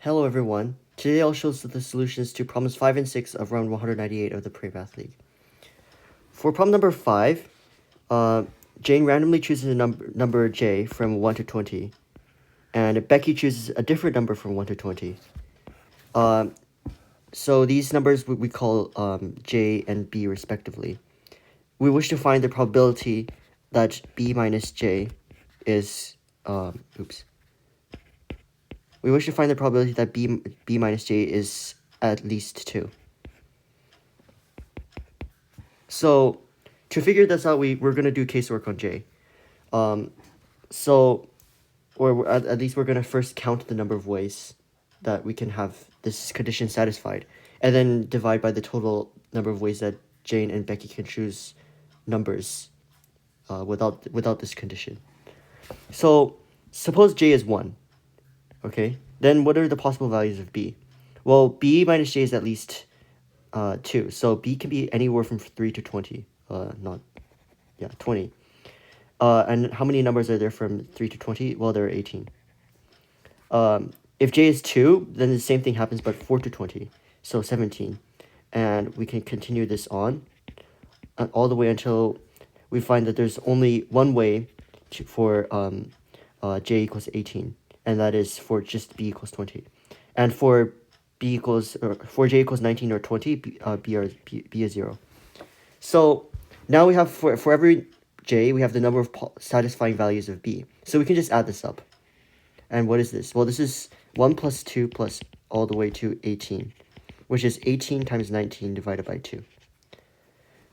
Hello everyone. Today I'll show the solutions to problems 5 and 6 of round 198 of the Pre-Math League. For problem number 5, Jane randomly chooses a number j from 1 to 20, and Becky chooses a different number from 1 to 20. So these numbers we call j and b respectively. We wish to find the probability that b minus j is, We wish to find the probability that b minus j is at least 2. So to figure this out, we're going to do casework on j. Or at least we're going to first count the number of ways that we can have this condition satisfied, and then divide by the total number of ways that Jane and Becky can choose numbers without this condition. So suppose j is 1. Okay, then what are the possible values of b? Well, b minus j is at least 2, so b can be anywhere from 3 to 20. 20. And how many numbers are there from 3 to 20? Well, there are 18. If j is 2, then the same thing happens, but 4 to 20, so 17. And we can continue this on all the way until we find that there's only one way for j equals 18, and that is for just b equals 20. And for j equals 19 or 20, b is 0. So now we have, for every j, we have the number of satisfying values of b. So we can just add this up. And what is this? Well, this is 1 plus 2 plus all the way to 18, which is 18 times 19 divided by 2.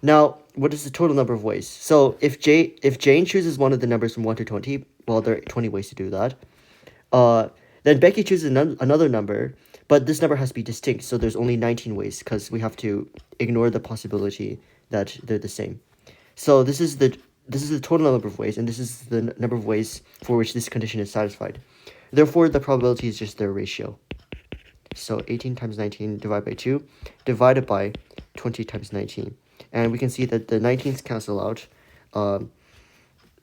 Now, what is the total number of ways? So if Jane chooses one of the numbers from 1 to 20, well, there are 20 ways to do that. Then Becky chooses another number, but this number has to be distinct, so there's only 19 ways, because we have to ignore the possibility that they're the same. So this is the total number of ways, and this is the number of ways for which this condition is satisfied. Therefore, the probability is just their ratio. So 18 times 19 divided by 2, divided by 20 times 19. And we can see that the 19s cancel out.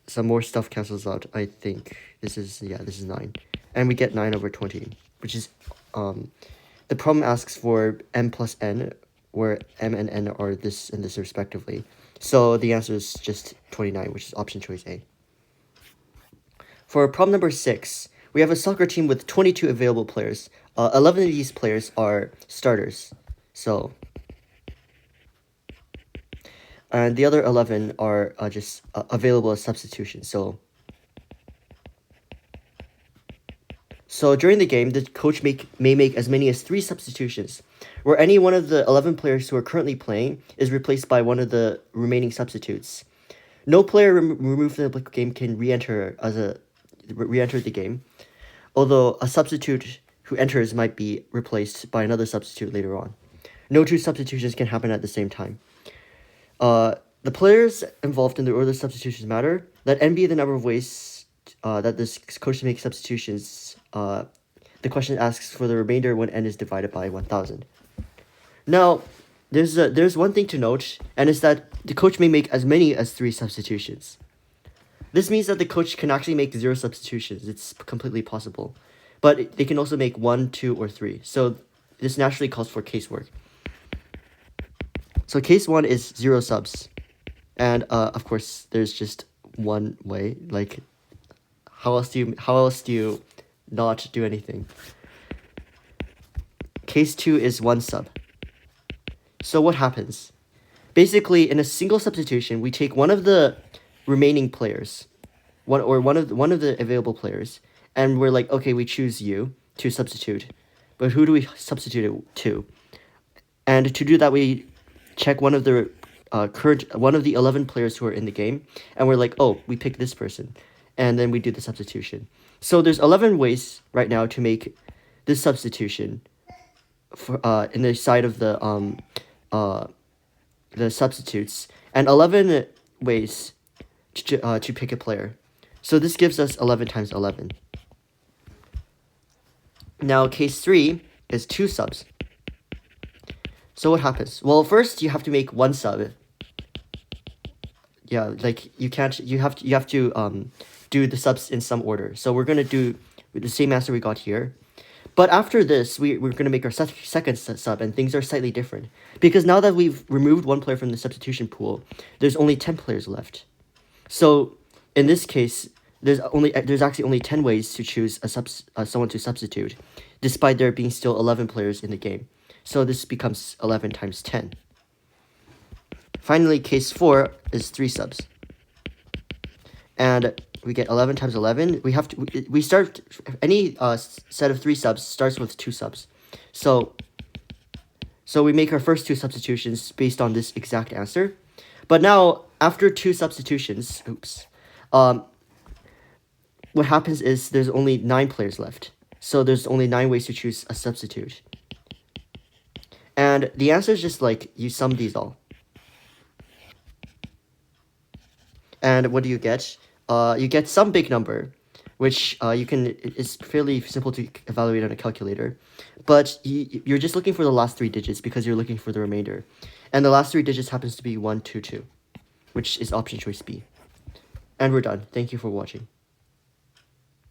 Some more stuff cancels out, I think. This is 9. And we get 9 over 20, which is, the problem asks for m plus n, where m and n are this and this respectively. So the answer is just 29, which is option choice A. For problem number 6, we have a soccer team with 22 available players. 11 of these players are starters. And the other 11 are just available as substitutions. So during the game, the coach may make as many as 3 substitutions, where any one of the 11 players who are currently playing is replaced by one of the remaining substitutes. No player removed from the game can re-enter the game, although a substitute who enters might be replaced by another substitute later on. No 2 substitutions can happen at the same time. The players involved in the order of substitutions matter. Let n be the number of ways that this coach makes substitutions. The question asks for the remainder when n is divided by 1000. Now, there's one thing to note, and it's that the coach may make as many as 3 substitutions. This means that the coach can actually make 0 substitutions. It's completely possible. But they can also make 1, 2, or 3. So this naturally calls for casework. So case 1 is 0 subs. And of course, there's just one way. Like, how else do you not do anything? Case 2 is 1 sub. So what happens? Basically, in a single substitution, we take one of the remaining players, one of the available players, and we're like, okay, we choose you to substitute. But who do we substitute it to? And to do that, we check one of the 11 players who are in the game, and we're like, oh, we pick this person, and then we do the substitution. So there's 11 ways right now to make this substitution for in the side of the substitutes, and 11 ways to pick a player. So this gives us 11 times 11. Now case 3 is 2 subs. So what happens? Well, first you have to make 1 sub. Yeah, like you have to do the subs in some order. So we're gonna do the same answer we got here, But after this, we're going to make our second sub, and things are slightly different. Because now that we've removed one player from the substitution pool, there's only 10 players left. So in this case, there's actually only 10 ways to choose someone to substitute, despite there being still 11 players in the game. So this becomes 11 times 10. Finally, case 4 is 3 subs. And we get 11 times 11. We start, any set of 3 subs starts with 2 subs. So we make our first 2 substitutions based on this exact answer. But now, after 2 substitutions, what happens is there's only 9 players left. So there's only 9 ways to choose a substitute. And the answer is just like, you sum these all. And what do you get? You get some big number, which it's fairly simple to evaluate on a calculator. But you're just looking for the last 3 digits because you're looking for the remainder. And the last 3 digits happens to be 1, 2, 2, which is option choice B. And we're done. Thank you for watching.